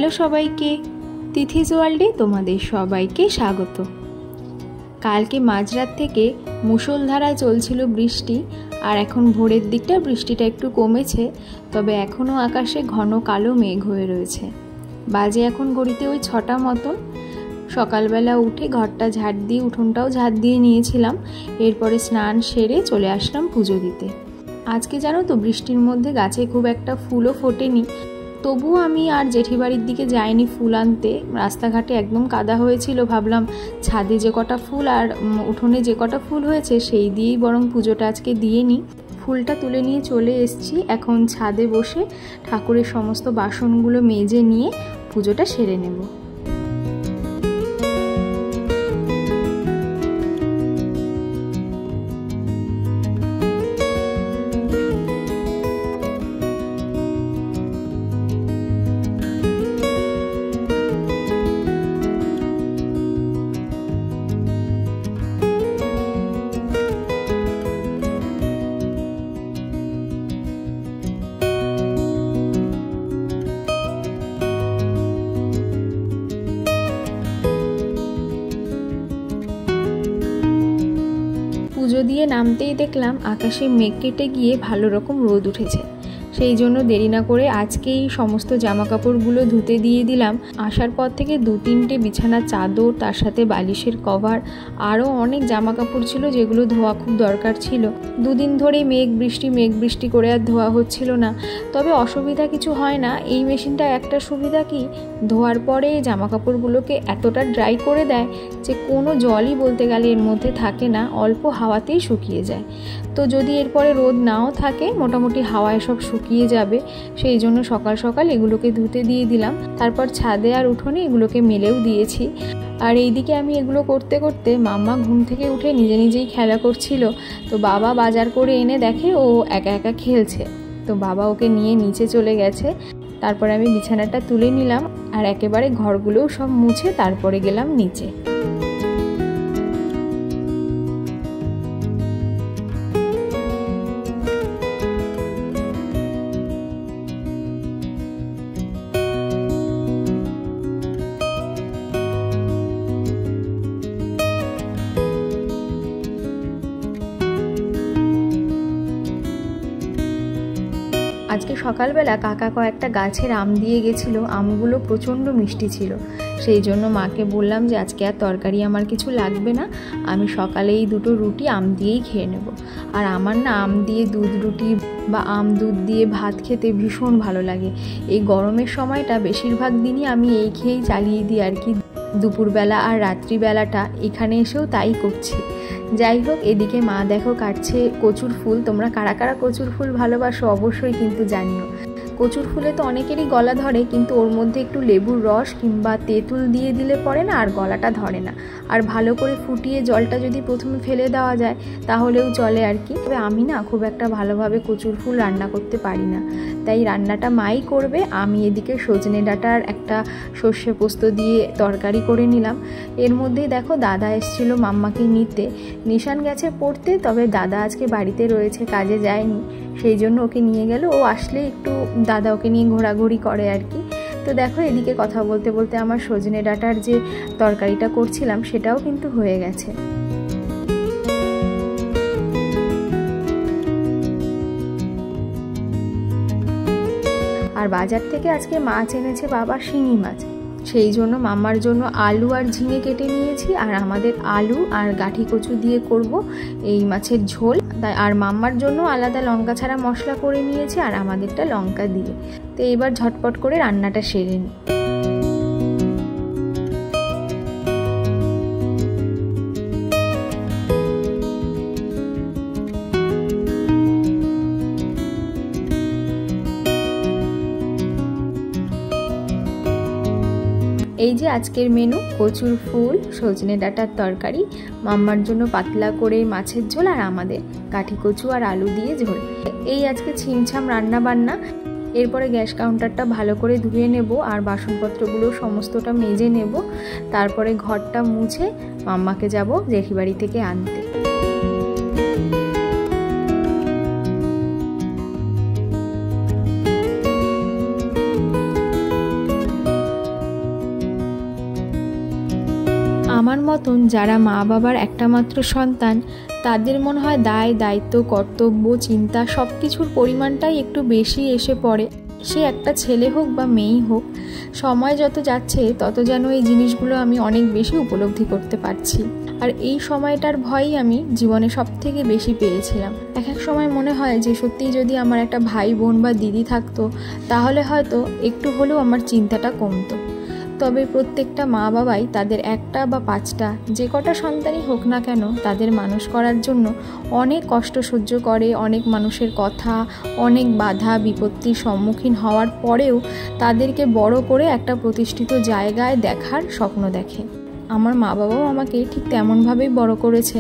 Hello সবাইকে, তিথিস ওয়ার্ল্ডে তোমাদের সবাইকে স্বাগত। কালকে মাঝরাত থেকে মুষলধারায় চলছিল বৃষ্টি, আর এখন ভোরের দিকটা বৃষ্টিটা একটু কমেছে, তবে এখনও আকাশে ঘন কালো মেঘ হয়ে রয়েছে। বাজে এখন ঘড়িতে ওই 6টা মতন। সকালবেলা উঠে ঘরটা ঝাড় দিয়ে উঠোনটাও ঝাড় দিয়ে নিয়েছিলাম, এরপরে স্নান সেরে চলে আসলাম পুজো দিতে। আজকে জানো তো বৃষ্টির মধ্যে গাছে খুব একটা ফুলও ফোটেনি, তবুও আমি আর জেঠি বাড়ির দিকে যাইনি ফুল আনতে। রাস্তাঘাটে একদম কাদা হয়েছিল, ভাবলাম ছাদে যে কটা ফুল আর উঠোনে যে কটা ফুল হয়েছে সেই দিয়েই বরং পুজোটা আজকে দিয়ে নিই। ফুলটা তুলে নিয়ে চলে এসেছি। এখন ছাদে বসে ঠাকুরের সমস্ত বাসনগুলো মেজে নিয়ে পুজোটা সেরে নেব। পুজো দিয়ে নামতেই দেখলাম আকাশে মেঘ কেটে গিয়ে ভালো রকম রোদ উঠেছে। সেই জন্য দেরি না করে আজকেই সমস্ত জামা কাপড়গুলো ধুতে দিয়ে দিলাম। আসার পর থেকে 2-3টে বিছানার চাদর, তার সাথে বালিশের কভার, আরও অনেক জামা কাপড় ছিল যেগুলো ধোয়া খুব দরকার ছিল। 2 দিন ধরে মেঘ বৃষ্টি করে আর ধোয়া হচ্ছিল না। তবে অসুবিধা কিছু হয় না, এই মেশিনটা একটা সুবিধা কি, ধোয়ার পরে জামা কাপড়গুলোকে এতটা ড্রাই করে দেয় যে কোনো জলই বলতে গেলে এর মধ্যে থাকে না, অল্প হাওয়াতেই শুকিয়ে যায়। তো যদি এরপরে রোদ নাও থাকে, মোটামুটি হাওয়ায় সব শুকিয়ে যাবে। সেই জন্য সকাল সকাল এগুলোকে ধুতে দিয়ে দিলাম। তারপর ছাদে আর উঠোনে এগুলোকে মেলেও দিয়েছি। আর এইদিকে আমি এগুলো করতে করতে মাম্মা ঘুম থেকে উঠে নিজেই খেলা করছিল। তো বাবা বাজার করে এনে দেখে ও একা একা খেলছে, তো বাবা ওকে নিয়ে নিচে চলে গেছে। তারপরে আমি বিছানাটা তুলে নিলাম আর একেবারে ঘরগুলোও সব মুছে তারপরে গেলাম নিচে। আজকে সকালবেলা কাকা কয়েকটা গাছের আম দিয়ে গেছিলো, আমগুলো প্রচণ্ড মিষ্টি ছিল। সেই জন্য মাকে বললাম যে আজকে আর তরকারি আমার কিছু লাগবে না, আমি সকালে এই 2টো রুটি আম দিয়েই খেয়ে নেব। আর আমার না আম দিয়ে দুধ রুটি বা আম দুধ দিয়ে ভাত খেতে ভীষণ ভালো লাগে। এই গরমের সময়টা বেশিরভাগ দিনই আমি এই খেয়েই চালিয়ে দিই আর কি। দুপুরবেলা আর রাত্রিবেলাটা এখানে এসেও তাই করছি। যাই হোক, এদিকে মা দেখো কাটছে কচুর ফুল। তোমরা কারা কারা কচুর ফুল ভালোবাসো অবশ্যই কিন্তু জানিও। কচুর ফুলে তো অনেকেরই গলা ধরে, কিন্তু ওর মধ্যে একটু লেবুর রস কিংবা তেঁতুল দিয়ে দিলে পরে না আর গলাটা ধরে না। আর ভালো করে ফুটিয়ে জলটা যদি প্রথমে ফেলে দেওয়া যায় তাহলেও চলে আর কি। তবে আমি না খুব একটা ভালোভাবে কচুর ফুল রান্না করতে পারি না, তাই রান্নাটা মাই করবে। আমি এদিকে সজনে ডাঁটার একটা সর্ষে পোস্ত দিয়ে তরকারি করে নিলাম। এর মধ্যেই দেখো দাদা এসেছিল মাম্মাকে নিতে। নিশান গেছে পড়তে, তবে দাদা আজকে বাড়িতে রয়েছে, কাজে যায়নি, সেই জন্য ওকে নিয়ে গেল। ও আসলে একটু দাদা ওকে নিয়ে ঘোরাঘুরি করে আর কি। তো দেখো এদিকে কথা বলতে বলতে আমার সজনে ডাঁটার যে তরকারিটা করছিলাম সেটাও কিন্তু হয়ে গেছে। আর বাজার থেকে আজকে মাছ এনেছে বাবা, শিঙি মাছ। সেই জন্য মাম্মার জন্য আলু আর ঝিঙে কেটে নিয়েছি, আর আমাদের আলু আর গাঠি কচু দিয়ে করব এই মাছের ঝোল। তাই আর মাম্মার জন্য আলাদা লঙ্কা ছাড়া মশলা করে নিয়েছি, আর আমাদেরটা লঙ্কা দিয়ে। তো এবার ঝটপট করে রান্নাটা সেরে নিই। এই যে আজকের মেনু, কচুর ফুল, সজনে ডাঁটার তরকারি, মাম্মার জন্য পাতলা করে মাছের ঝোল, আর আমাদের কাঠি কচু আর আলু দিয়ে ঝোল। এই আজকে ছিমছাম রান্না বান্না। এরপরে গ্যাস কাউন্টারটা ভালো করে ধুয়ে নেব আর বাসনপত্রগুলো সমস্তটা মেজে নেব। তারপরে ঘরটা মুছে মাম্মাকে যাব জেঠি বাড়ি থেকে আনতে। আমার মতন যারা মা বাবার একটা মাত্র সন্তান, তাদের মনে হয় দায় দায়িত্ব কর্তব্য চিন্তা সব কিছুর পরিমাণটাই একটু বেশি এসে পড়ে। সে একটা ছেলে হোক বা মেয়েই হোক, সময় যত যাচ্ছে তত যেন এই জিনিসগুলো আমি অনেক বেশি উপলব্ধি করতে পারছি। আর এই সময়টার ভয়ই আমি জীবনে সব থেকে বেশি পেয়েছিলাম। এক এক সময় মনে হয় যে সত্যিই যদি আমার একটা ভাই বোন বা দিদি থাকতো, তাহলে হয়তো একটু হলেও আমার চিন্তাটা কমতো। তবে প্রত্যেকটা মা বাবাই তাদের একটা বা পাঁচটা যে কটা সন্তানই হোক না কেন, তাদের মানুষ করার জন্য অনেক কষ্ট সহ্য করে, অনেক মানুষের কথা, অনেক বাধা বিপত্তির সম্মুখীন হওয়ার পরেও তাদেরকে বড় করে একটা প্রতিষ্ঠিত জায়গায় দেখার স্বপ্ন দেখে। আমার মা বাবাও আমাকে ঠিক তেমনভাবেই বড় করেছে,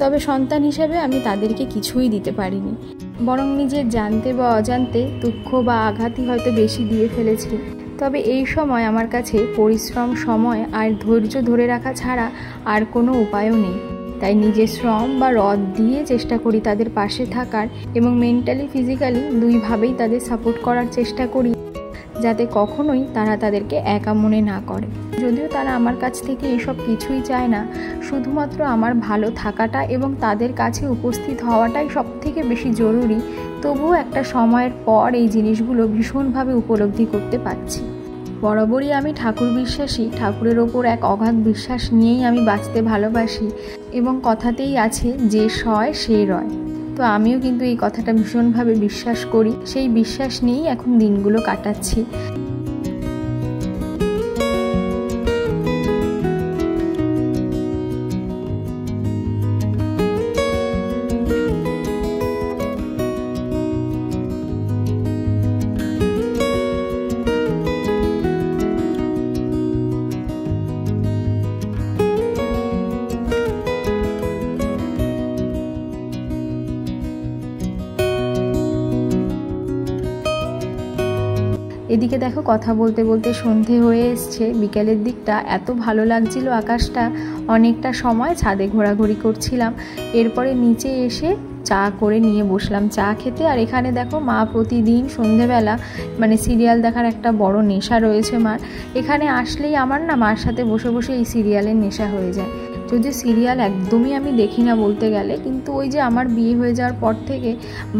তবে সন্তান হিসেবে আমি তাদেরকে কিছুই দিতে পারিনি, বরং নিজের জানতে বা অজান্তে দুঃখ বা আঘাতই হয়তো বেশি দিয়ে ফেলেছি। তবে এই সময় আমার কাছে পরিশ্রম, সময় আর ধৈর্য ধরে রাখা ছাড়া আর কোনো উপায়ও নেই। তাই নিজের শ্রম বা রদ দিয়ে চেষ্টা করি তাদের পাশে থাকার, এবং মেন্টালি ফিজিক্যালি দুইভাবেই তাদের সাপোর্ট করার চেষ্টা করি, যাতে কখনোই তারা তাদেরকে একা মনে না করে। যদিও তারা আমার কাছ থেকে এসব কিছুই চায় না, শুধুমাত্র আমার ভালো থাকাটা এবং তাদের কাছে উপস্থিত হওয়াটাই সব থেকে বেশি জরুরি, তবুও একটা সময়ের পর এই জিনিসগুলো ভীষণভাবে উপলব্ধি করতে পারছি। বরাবরই আমি ঠাকুর বিশ্বাসী, ঠাকুরের ওপর এক অগাধ বিশ্বাস নিয়েই আমি বাঁচতে ভালোবাসি, এবং কথাতেই আছে যে সয় সে রয়। তো আমিও কিন্তু এই কথাটা ভীষণভাবে বিশ্বাস করি, সেই বিশ্বাস নিয়েই এখন দিনগুলো কাটাচ্ছি। এদিকে দেখো কথা বলতে বলতে সন্ধে হয়ে এসছে। বিকেলের দিকটা এত ভালো লাগছিল আকাশটা, অনেকটা সময় ছাদে ঘোরাঘুরি করছিলাম। এরপরে নিচে এসে চা করে নিয়ে বসলাম চা খেতে। আর এখানে দেখো মা প্রতিদিন সন্ধেবেলা মানে সিরিয়াল দেখার একটা বড় নেশা রয়েছে মার। এখানে আসলেই আমার না মার সাথে বসে বসে এই সিরিয়ালের নেশা হয়ে যায়। যদিও সিরিয়াল একদমই আমি দেখি না বলতে গেলে, কিন্তু ওই যে আমার বিয়ে হয়ে যাওয়ার পর থেকে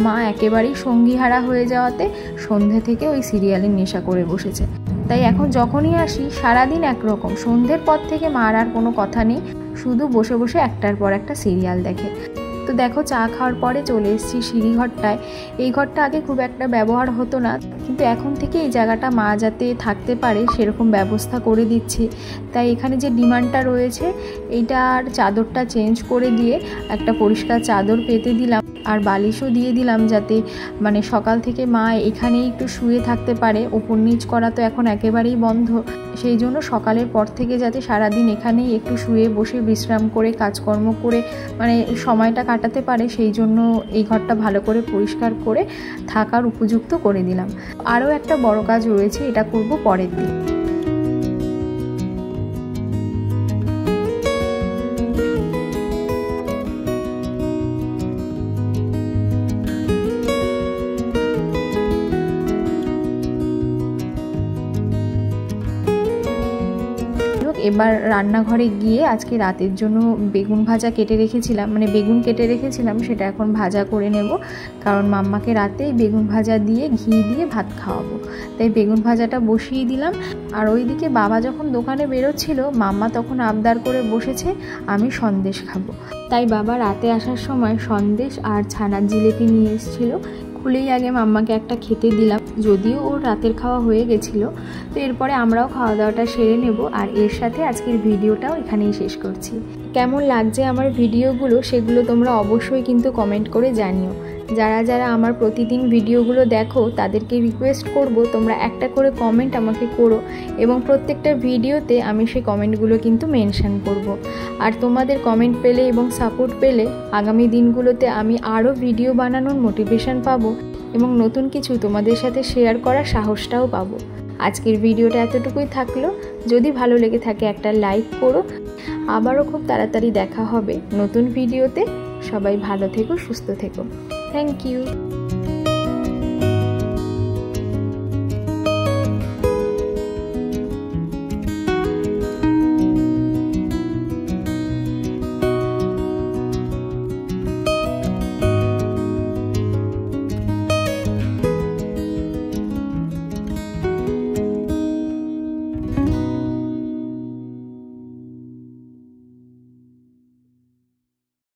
মা একেবারেই সঙ্গীহারা হয়ে যাওয়াতে সন্ধে থেকে ওই সিরিয়ালের নেশা করে বসেছে। তাই এখন যখনই আসি সারাদিন একরকম, সন্ধ্যের পর থেকে মার আর কোনো কথা নেই, শুধু বসে বসে একটার পর একটা সিরিয়াল দেখে। তো দেখো চা খাওয়ার পরে চলে এসেছি সিঁড়িঘরটায়। এই ঘরটা আগে খুব একটা ব্যবহার হতো না, কিন্তু এখন থেকে এই জায়গাটা মা যাতে থাকতে পারে সেরকম ব্যবস্থা করে দিচ্ছি। তাই এখানে যে ডিমান্ডটা রয়েছে এইটার চাদরটা চেঞ্জ করে দিয়ে একটা পরিষ্কার চাদর পেতে দিলাম, আর বালিশও দিয়ে দিলাম, যাতে মানে সকাল থেকে মা এখানেই একটু শুয়ে থাকতে পারে। ওপর নিচ করা তো এখন একেবারেই বন্ধ, সেই জন্য সকালের পর থেকে যাতে সারাদিন এখানেই একটু শুয়ে বসে বিশ্রাম করে কাজকর্ম করে মানে সময়টা কাটাতে পারে, সেই জন্য এই ঘরটা ভালো করে পরিষ্কার করে থাকার উপযুক্ত করে দিলাম। আরও একটা বড় কাজ রয়েছে, এটা করব পরের দিন। এবার রান্নাঘরে গিয়ে আজকে রাতের জন্য বেগুন ভাজা কেটে রেখেছিলাম, মানে বেগুন কেটে রেখেছিলাম, সেটা এখন ভাজা করে নেব। কারণ মাম্মাকে রাতে বেগুন ভাজা দিয়ে ঘি দিয়ে ভাত খাওয়াবো, তাই বেগুন ভাজাটা বসিয়ে দিলাম। আর ওইদিকে বাবা যখন দোকানে বেরোচ্ছিল, মাম্মা তখন আবদার করে বসেছে আমি সন্দেশ খাবো। তাই বাবা রাতে আসার সময় সন্দেশ আর ছানার জিলিপি নিয়ে এসেছিলো। খুলেই আগে মাম্মাকে একটা খেতে দিলাম, যদিও ওর রাতের খাওয়া হয়ে গেছিলো। তো এরপরে আমরাও খাওয়া দাওয়াটা সেরে নেব, আর এর সাথে আজকের ভিডিওটাও এখানেই শেষ করছি। কেমন লাগছে আমার ভিডিওগুলো সেগুলো তোমরা অবশ্যই কিন্তু কমেন্ট করে জানিও। যারা যারা আমার প্রতিদিন ভিডিওগুলো দেখো তাদেরকে রিকোয়েস্ট করব তোমরা একটা করে কমেন্ট আমাকে করো, এবং প্রত্যেকটা ভিডিওতে আমি সেই কমেন্টগুলো কিন্তু মেনশন করব। আর তোমাদের কমেন্ট পেলে এবং সাপোর্ট পেলে আগামী দিনগুলোতে আমি আরও ভিডিও বানানোর মোটিভেশন পাবো, এবং নতুন কিছু তোমাদের সাথে শেয়ার করার সাহসটাও পাবো। আজকের ভিডিওটা এতটুকুই থাকলো। যদি ভালো লেগে থাকে একটা লাইক করো। আবারও খুব তাড়াতাড়ি দেখা হবে নতুন ভিডিওতে। সবাই ভালো থেকো, সুস্থ থেকো। Thank you.